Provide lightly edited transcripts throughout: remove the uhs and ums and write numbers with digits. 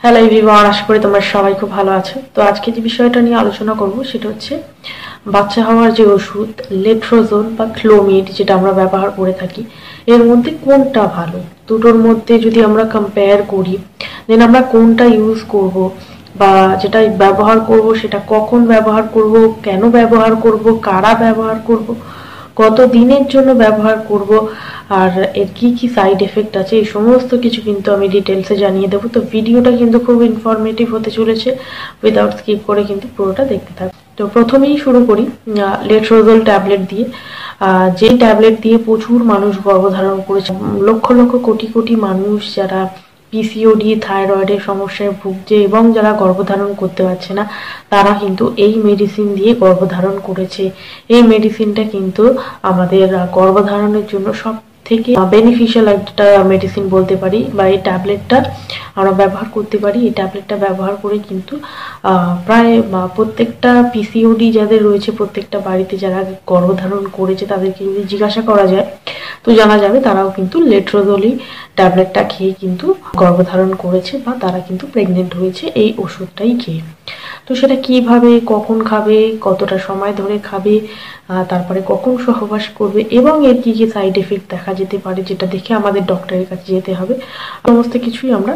Hello everyone, আশা করি তোমরা সবাই খুব ভালো আছো। তো আজকে যে বিষয়টা নিয়ে আলোচনা করব সেটা হচ্ছে বাচ্চা হওয়ার যে ওষুধ লেট্রোজোল বা ক্লোমিড যেটা আমরা ব্যবহার করে থাকি, এর মধ্যে কোনটা ভালো, দুটোর মধ্যে যদি আমরা কম্পেয়ার করি দেন আমরা কোনটা ইউজ করব বা যেটা ব্যবহার করব সেটা কখন ব্যবহার করব, কেন ব্যবহার করব, কারা ব্যবহার করব, কত দিনের জন্য ব্যবহার করব, আর এর কি কি সাইড এফেক্ট আছে, এই সমস্ত কিছু কিন্তু আমি ডিটেলসে জানিয়ে দেবো। তো ভিডিওটা কিন্তু খুব ইনফরমেটিভ হতে চলেছে, উইদাউট স্কিপ করে কিন্তু পুরোটা দেখতে থাকবে। তো প্রথমেই শুরু করি লেট্রোজোল ট্যাবলেট দিয়ে। যে ট্যাবলেট দিয়ে প্রচুর মানুষ গর্ভধারণ করেছে, লক্ষ লক্ষ কোটি কোটি মানুষ যারা পিসিওডি থাইরয়েডের সমস্যায় ভুগছে এবং যারা গর্ভধারণ করতে পারছে না তারা কিন্তু এই মেডিসিন দিয়ে গর্ভধারণ করেছে। এই মেডিসিনটা কিন্তু আমাদের গর্ভধারণের জন্য সব থেকে বেনিফিশিয়াল একটা মেডিসিন বলতে পারি, বা এই ট্যাবলেটটা আমরা ব্যবহার করতে পারি। এই ট্যাবলেটটা ব্যবহার করে কিন্তু প্রায় প্রত্যেকটা পিসিওডি যাদের রয়েছে, প্রত্যেকটা বাড়িতে যারা গর্ভধারণ করেছে তাদেরকে যদি জিজ্ঞাসা করা যায় তো জানা যাবে তারাও কিন্তু লেট্রোজোলি ট্যাবলেটটা খেয়ে কিন্তু গর্ভধারণ করেছে বা তারা কিন্তু প্রেগনেন্ট হয়েছে এই ওষুধটাই খেয়ে। তো সেটা কিভাবে, কখন খাবে, কতটা সময় ধরে খাবে, তারপরে কখন সহবাস করবে এবং এর কি কি সাইড এফেক্ট দেখা যেতে পারে যেটা দেখে আমাদের ডক্টরের কাছে যেতে হবে, সমস্ত কিছুই আমরা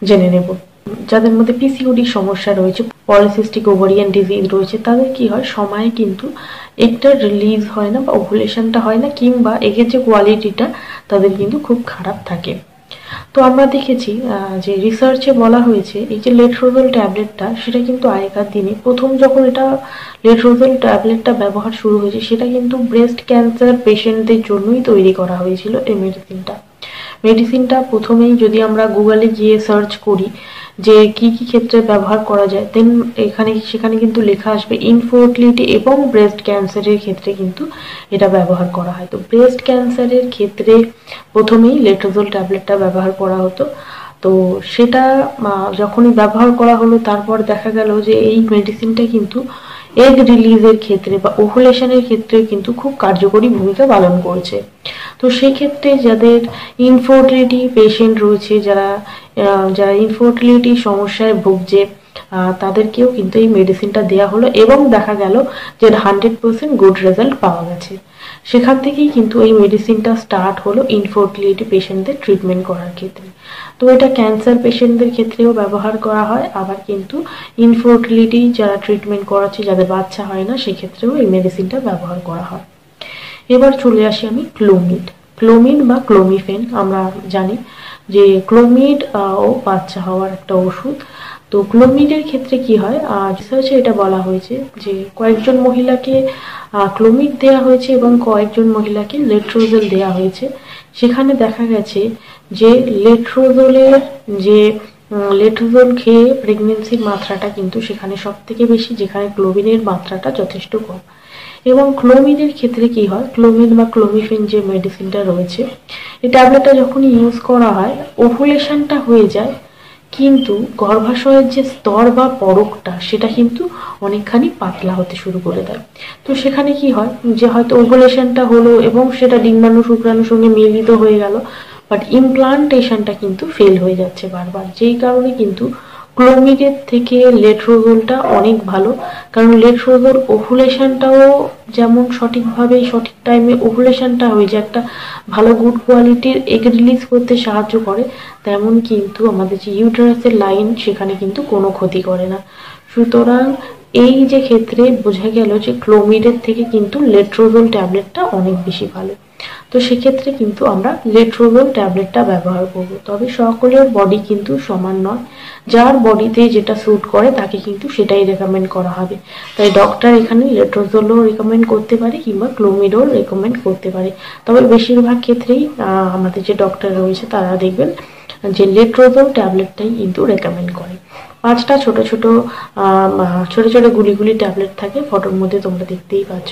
জেনে নেব। যাদের মধ্যে পিসিওডি সমস্যা রয়েছে, পলিসিস্টিক ওভারিয়ান ডিজিজ রয়েছে, তাদের কি হয়, সময়ে কিন্তু এগটা রিলিজ হয় না বা ওভুলেশনটা হয় না, কিংবা এগের যে কোয়ালিটিটা তাদের কিন্তু খুব খারাপ থাকে। তো আমরা দেখেছি যে রিসার্চে বলা হয়েছে এই যে লেট্রোজোল ট্যাবলেটটা, সেটা কিন্তু আগেকার দিনে প্রথম যখন এটা লেট্রোজোল ট্যাবলেটটা ব্যবহার শুরু হয়েছে সেটা কিন্তু ব্রেস্ট ক্যান্সার পেশেন্টদের জন্যই তৈরি করা হয়েছিল এই মেডিসিনটা প্রথমেই যদি আমরা গুগলে গিয়ে সার্চ করি যে কি কি ক্ষেত্রে ব্যবহার করা যায়, দেন সেখানে কিন্তু লেখা আসবে ইনফার্টিলিটি এবং ব্রেস্ট ক্যান্সারের ক্ষেত্রে কিন্তু এটা ব্যবহার করা হয়। তো ব্রেস্ট ক্যান্সারের ক্ষেত্রে প্রথমেই লেট্রোজোল ট্যাবলেটটা ব্যবহার করা হতো। তো সেটা যখনই ব্যবহার করা হলো তারপর দেখা গেল যে এই মেডিসিনটা কিন্তু এগ রিলিজের ক্ষেত্রে বা ওভুলেশনের ক্ষেত্রে কিন্তু খুব কার্যকরী ভূমিকা পালন করছে। তো সেই ক্ষেত্রে যাদের ইনফার্টিলিটি পেশেন্ট রয়েছে, যারা ইনফার্টিলিটি সমস্যায় ভুগছে, তাদেরকেও কিন্তু এই মেডিসিনটা দেওয়া হলো এবং দেখা গেল যে 100% গুড রেজাল্ট পাওয়া গেছে। সেখান থেকেই কিন্তু এই মেডিসিনটা স্টার্ট হলো ইনফার্টিলিটি পেশেন্টদের ট্রিটমেন্ট করার ক্ষেত্রে। তো এটা ক্যান্সার পেশেন্টদের ক্ষেত্রেও ব্যবহার করা হয়, আবার কিন্তু ইনফার্টিলিটি যারা ট্রিটমেন্ট করাচ্ছে, যাদের বাচ্চা হয় না, সেক্ষেত্রেও এই মেডিসিনটা ব্যবহার করা হয়। এবার চলে আসি আমি ক্লোমিড বা ক্লোমিফেন। আমরা জানি যে ক্লোমিড ও বাচ্চা হওয়ার একটা ওষুধ। তো ক্লোমিডের ক্ষেত্রে কি হয়, রিসার্চে এটা বলা হয়েছে যে কয়েকজন মহিলাকে ক্লোমিড দেওয়া হয়েছে এবং কয়েকজন মহিলাকে লেট্রোজোল দেওয়া হয়েছে। সেখানে দেখা গেছে যে লেট্রোজোল খেয়ে প্রেগনেন্সির মাত্রাটা কিন্তু সেখানে সব থেকে বেশি, যেখানে ক্লোমিডের মাত্রাটা যথেষ্ট কম। এবং ক্লোমিডের ক্ষেত্রে কি হয়, ক্লোমিড বা ক্লোমিফেন যে মেডিসিনটা রয়েছে, এই ট্যাবলেটটা যখন ইউজ করা হয় ওভুলেশনটা হয়ে যায়, কিন্তু গর্ভাশয়ের যে স্তর বা পরকটা সেটা কিন্তু অনেকখানি পাতলা হতে শুরু করে দেয়। তো সেখানে কি হয় যে হয়তো ওভুলেশনটা হলো এবং সেটা ডিম্বাণু শুক্রাণুর সঙ্গে মিলিত হয়ে গেল, বাট ইমপ্লান্টেশনটা কিন্তু ফেল হয়ে যাচ্ছে বারবার। যেই কারণে কিন্তু ক্লোমিডের থেকে লেট্রোজোলটা অনেক ভালো, কারণ লেট্রোজোল ওভুলেশনটাও যেমন সঠিকভাবে সঠিক টাইমে ওভুলেশনটা হয়ে যায়, একটা ভালো গুড কোয়ালিটির এগ রিলিজ করতে সাহায্য করে, তেমন কিন্তু আমাদের যে ইউটেরাসের লাইন সেখানে কিন্তু কোনো ক্ষতি করে না। সুতরাং এই যে ক্ষেত্রে বোঝা গেল যে ক্লোমিডের থেকে কিন্তু লেট্রোজোল ট্যাবলেটটা অনেক বেশি ভালো। তো সেক্ষেত্রে কিন্তু আমরা লেট্রোজোল ট্যাবলেটটা ব্যবহার করব। তবে সকলের বডি কিন্তু সমান নয়, যার বডিতে যেটা স্যুট করে তাকে কিন্তু সেটাই রেকমেন্ড করা হবে। তাই ডক্টর এখানে লেট্রোজোলও রেকমেন্ড করতে পারে কিংবা ক্লোমিডও রেকমেন্ড করতে পারে। তবে বেশিরভাগ ক্ষেত্রেই আমাদের যে ডক্টর রয়েছে তারা দেখবেন যে লেট্রোজোল ট্যাবলেটটাই কিন্তু রেকমেন্ড করে। 5টা ছোট ছোট গুলি ট্যাবলেট থাকে, ফটোর মধ্যে তোমরা দেখতেই পাচ্ছ।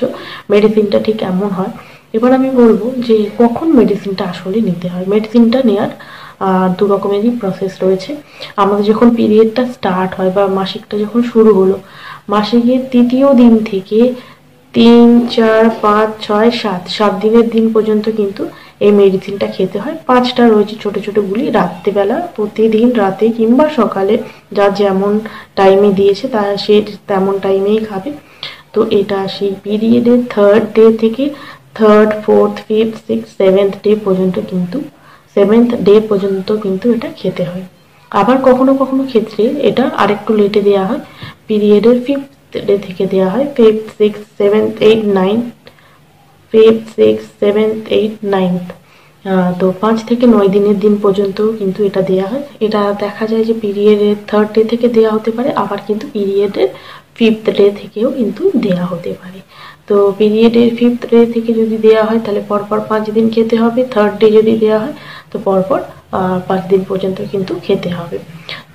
মেডিসিনটা ঠিক এমন হয়। এবার আমি বলবো যে কখন মেডিসিনটা আসলে নিতে হয়। মেডিসিনটা নেওয়ার 2 রকমেরই প্রসেস রয়েছে। আমাদের যখন পিরিয়ডটা স্টার্ট হয় বা মাসিকটা যখন শুরু হলো, মাসিকের 3য় দিন থেকে 3, 4, 5, 6, 7 দিনের দিন পর্যন্ত কিন্তু এই মেডিসিনটা খেতে হয়। 5টা রয়েছে ছোট ছোট গুলি, রাত্রিবেলা প্রতিদিন রাতে কিংবা সকালে যার যেমন টাইমে দিয়েছে তার সে তেমন টাইমেই খাবে। তো এটা সেই পিরিয়ডের 3rd ডে থেকে 3rd 4th 5th 6th 7th day পর্যন্ত কিন্তু 7th ডে পর্যন্ত কিন্তু এটা খেতে হয়। আবার কখনো কখনো ক্ষেত্রে এটা আরেকটু লেটে দেওয়া হয়, পিরিয়ডের 5th ডে থেকে দেওয়া হয়, 5th 6th 7th 8th 9th 5th 6th 7th 8th 9th। তো 5 থেকে 9 দিনের দিন পর্যন্ত কিন্তু এটা দেওয়া হয়। এটা দেখা যায় যে পিরিয়ডের 3rd ডে থেকে দেওয়া হতে পারে, আবার কিন্তু পিরিয়ডের 5th ডে থেকেও কিন্তু দেওয়া হতে পারে। তো পিরিয়ডের 5th ডে থেকে যদি দেওয়া হয় তাহলে পরপর 5 দিন খেতে হবে, 3rd ডে যদি দেওয়া হয় তো পরপর 5 দিন পর্যন্ত কিন্তু খেতে হবে।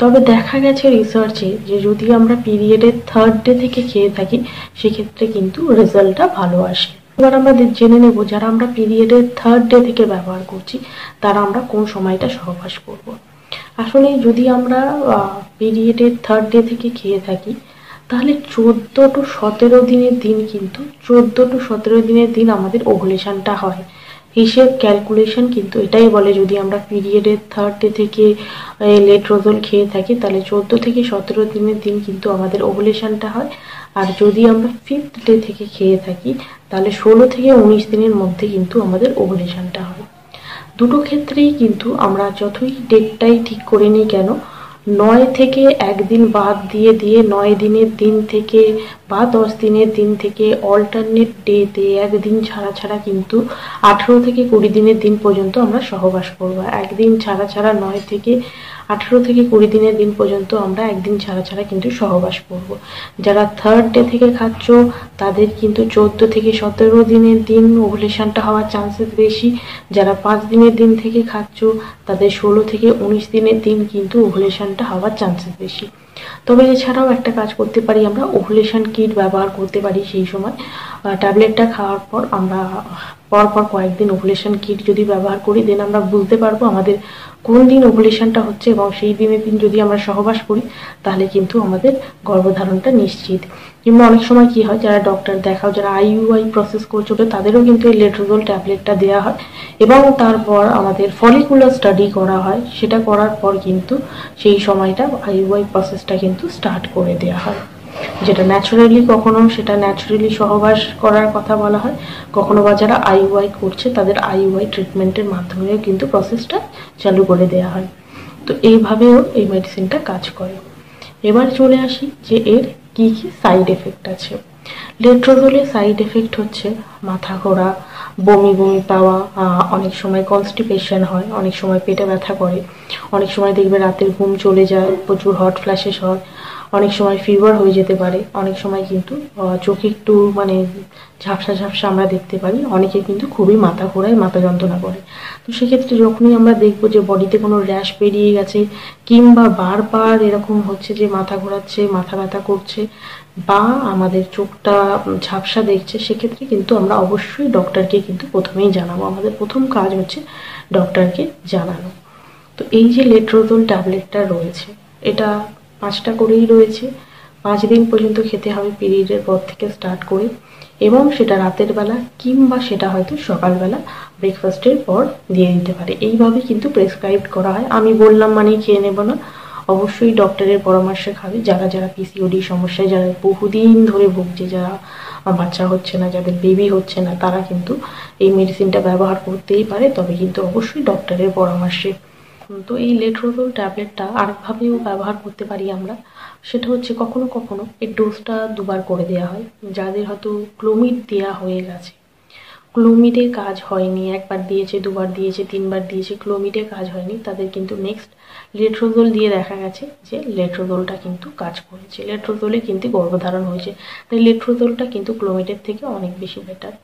তবে দেখা গেছে রিসার্চে যে যদি আমরা পিরিয়ডের 3rd ডে থেকে খেয়ে থাকি সেক্ষেত্রে কিন্তু রেজাল্টটা ভালো আসে। এবার আমরা জেনে নেব যারা আমরা পিরিয়ডের 3rd ডে থেকে ব্যবহার করছি তারা আমরা কোন সময়টা সহবাস করব। আসলে যদি আমরা পিরিয়ডের 3rd ডে থেকে খেয়ে থাকি তাহলে 14 to 17 দিনের দিন কিন্তু 14 to 17 দিনের দিন আমাদের ওভুলেশনটা হয়। হিসেব ক্যালকুলেশন কিন্তু এটাই বলে যদি আমরা পিরিয়ডের 3rd ডে থেকে লেট্রোজোল খেয়ে থাকি তাহলে 14 থেকে 17 দিনের দিন কিন্তু আমাদের ওভুলেশনটা হয়। আর যদি আমরা 5th ডে থেকে খেয়ে থাকি তাহলে 16 থেকে 19 দিনের মধ্যে কিন্তু আমাদের ওভুলেশনটা হয়। দুটো ক্ষেত্রেই কিন্তু আমরা যতই ডেটটাই ঠিক করে নিই কেন 9 থেকে 1 দিন বাদ দিয়ে 9 দিনের দিন থেকে বা 10 দিনের দিন থেকে অল্টারনেট ডেতে একদিন ছাড়া ছাড়া কিন্তু 18 থেকে 20 দিনের দিন পর্যন্ত আমরা সহবাস করবো। একদিন ছাড়া ছাড়া 9 থেকে 18 থেকে 20 দিনের দিন পর্যন্ত আমরা একদিন ছাড়া ছাড়া কিন্তু সহবাস করব। যারা 3rd ডে থেকে খাচ্ছ তাদের কিন্তু 14 থেকে 17 দিনের দিন ওভুলেশনটা হওয়ার চান্সেস বেশি। যারা 5 দিনের দিন থেকে খাচ্ছ তাদের 16 থেকে 19 দিনের দিন কিন্তু ওভুলেশনটা হওয়ার চান্সেস বেশি। তবে এছাড়াও একটা কাজ করতে পারি, আমরা ওভুলেশন কিট ব্যবহার করতে পারি। সেই সময় ট্যাবলেটটা খাওয়ার পর আমরা পরপর কয়েকদিন ওভুলেশন কিট যদি ব্যবহার করি দেন আমরা বুঝতে পারবো আমাদের কোন দিন ওভুলেশনটা হচ্ছে এবং সেই দিনের দিন যদি আমরা সহবাস করি তাহলে কিন্তু আমাদের গর্ভধারণটা নিশ্চিত। কিংবা অনেক সময় কি হয় যারা ডক্টর দেখাও যারা আইইউআই প্রসেস করছিল তাদেরও কিন্তু এই লেট্রোজোল ট্যাবলেটটা দেওয়া হয় এবং তারপর আমাদের ফলিকুলার স্টাডি করা হয়। সেটা করার পর কিন্তু সেই সময়টা আইইউআই প্রসেসটা কিন্তু স্টার্ট করে দেওয়া হয়। যেটা ন্যাচারালি কখনো সেটা ন্যাচারালি সহবাস করার কথা বলা হয়, কখনো বা যারা আইইউআই করছে তাদের আইইউআই ট্রিটমেন্টের মাধ্যমেও কিন্তু প্রসেসটা চালু করে দেওয়া হয়। তো এইভাবেও এই মেডিসিনটা কাজ করে। এবার চলে আসি যে এর কি কি সাইড এফেক্ট আছে। লেট্রোজোলের সাইড এফেক্ট হচ্ছে মাথা ঘোরা, বমি বমি পাওয়া, অনেক সময় কনস্টিপেশন হয়, অনেক সময় পেটে ব্যথা করে, অনেক সময় দেখবে রাতের ঘুম চলে যায়, প্রচুর হট ফ্ল্যাশেস হয়, অনেক সময় ফিভার হয়ে যেতে পারে, অনেক সময় কিন্তু চোখে একটু মানে ঝাপসা ঝাপসা আমরা দেখতে পারি, অনেকে কিন্তু খুবই মাথা ঘোরায়, মাথা যন্ত্রণা করে। তো সেক্ষেত্রে যখনই আমরা দেখবো যে বডিতে কোনো র্যাশ বেরিয়ে গেছে কিংবা বারবার এরকম হচ্ছে যে মাথা ঘোরাচ্ছে, মাথা ব্যথা করছে বা আমাদের চোখটা ঝাপসা দেখছে, সেক্ষেত্রে কিন্তু আমরা অবশ্যই ডক্টরকে কিন্তু প্রথমেই জানাবো। আমাদের প্রথম কাজ হচ্ছে ডক্টরকে জানানো। তো এই যে লেট্রোজোল ট্যাবলেটটা রয়েছে এটা 5টা করেই রয়েছে। 5 দিন পর্যন্ত খেতে হবে পিরিয়ডের পর থেকে স্টার্ট করে, এবং সেটা রাতের বেলা কিংবা সেটা হয়তো সকালবেলা ব্রেকফাস্টের পর দিয়ে দিতে পারে। এইভাবে কিন্তু প্রেসক্রাইব করা হয়। আমি বললাম মানেই খেয়ে নেব না, অবশ্যই ডক্টরের পরামর্শে খাবে। যারা যারা পিসিওডি সমস্যায় যারা বহুদিন ধরে ভুগছে, যারা বাচ্চা হচ্ছে না, যাদের বেবি হচ্ছে না, তারা কিন্তু এই মেডিসিনটা ব্যবহার করতেই পারে, তবে কিন্তু অবশ্যই ডক্টরের পরামর্শে। তো এই লেট্রোজোল ট্যাবলেটটা আরেকভাবেও ব্যবহার করতে পারি আমরা, সেটা হচ্ছে কখনো কখনো এর ডোজটা 2বার করে দেওয়া হয়। যাদের হয়তো ক্লোমিড দেওয়া হয়ে গেছে, ক্লোমিডে কাজ হয়নি, 1বার দিয়েছে, 2বার দিয়েছে, 3বার দিয়েছে, ক্লোমিডে কাজ হয়নি, তাদের কিন্তু নেক্সট লেট্রোজোল দিয়ে দেখা গেছে যে লেট্রোজোলটা কিন্তু কাজ করেছে, লেট্রোজোলে কিন্তু গর্ভধারণ হয়েছে। তাই লেট্রোজোলটা কিন্তু ক্লোমিডের থেকে অনেক বেশি বেটার।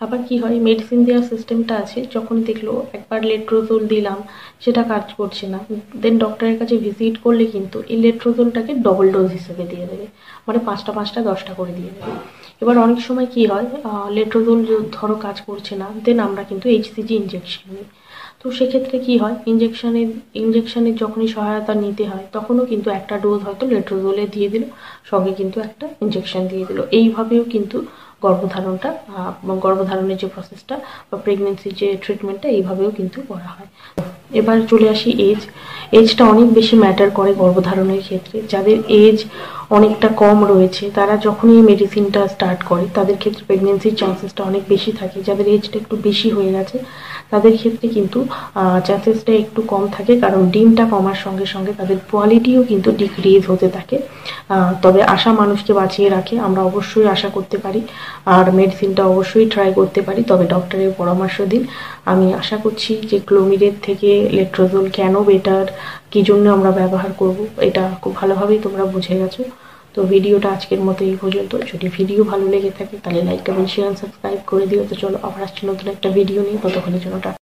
আবার কি হয়, মেডিসিন দেওয়ার সিস্টেমটা আছে, যখন দেখলো একবার লেট্রোজোল দিলাম সেটা কাজ করছে না, দেন ডক্টরের কাছে ভিজিট করলে কিন্তু এই লেট্রোজোলটাকে ডবল ডোজ হিসেবে দিয়ে দেবে, মানে 5টা 5টা 10টা করে দিয়ে দেবে। এবার অনেক সময় কি হয়, লেট্রোজোল ধরো কাজ করছে না, দেন আমরা কিন্তু এইচসিজি ইঞ্জেকশন নিই। তো সেক্ষেত্রে কি হয়, ইঞ্জেকশনের যখনই সহায়তা নিতে হয় তখনও কিন্তু একটা ডোজ হয়তো লেট্রোজোলে দিয়ে দিল, সঙ্গে কিন্তু একটা ইঞ্জেকশন দিয়ে দিল। এইভাবেও কিন্তু গর্ভধারণটা গর্ভধারণের যে প্রসেসটা বা প্রেগনেন্সির যে ট্রিটমেন্টটা এইভাবেও কিন্তু করা হয়। এবার চলে আসি এজটা অনেক বেশি ম্যাটার করে গর্ভধারণের ক্ষেত্রে। যাদের এজ অনেকটা কম রয়েছে তারা যখনই এই মেডিসিনটা স্টার্ট করে তাদের ক্ষেত্রে প্রেগনেন্সির চান্সেসটা অনেক বেশি থাকে। যাদের এজটা একটু বেশি হয়ে গেছে তাদের ক্ষেত্রে কিন্তু চান্সেসটা একটু কম থাকে, কারণ ডিমটা কমার সঙ্গে সঙ্গে তাদের কোয়ালিটিও কিন্তু ডিক্রিজ হতে থাকে। তবে আশা মানুষকে বাঁচিয়ে রাখে, আমরা অবশ্যই আশা করতে পারি আর মেডিসিনটা অবশ্যই ট্রাই করতে পারি, তবে ডক্টরের পরামর্শ দিন। আমি আশা করছি যে ক্লোমিডের থেকে লেট্রোজোল কেন বেটার, কী জন্য আমরা ব্যবহার করব, এটা খুব ভালোভাবেই তোমরা বুঝে গেছো। তো ভিডিওটা আজকের মতো এই পর্যন্ত। যদি ভিডিও ভালো লেগে থাকে তাহলে লাইক কমেন্ট শেয়ার সাবস্ক্রাইব করে দিও। তো চলো আবার আসছি নতুন একটা ভিডিও নিয়ে, ততক্ষণের জন্য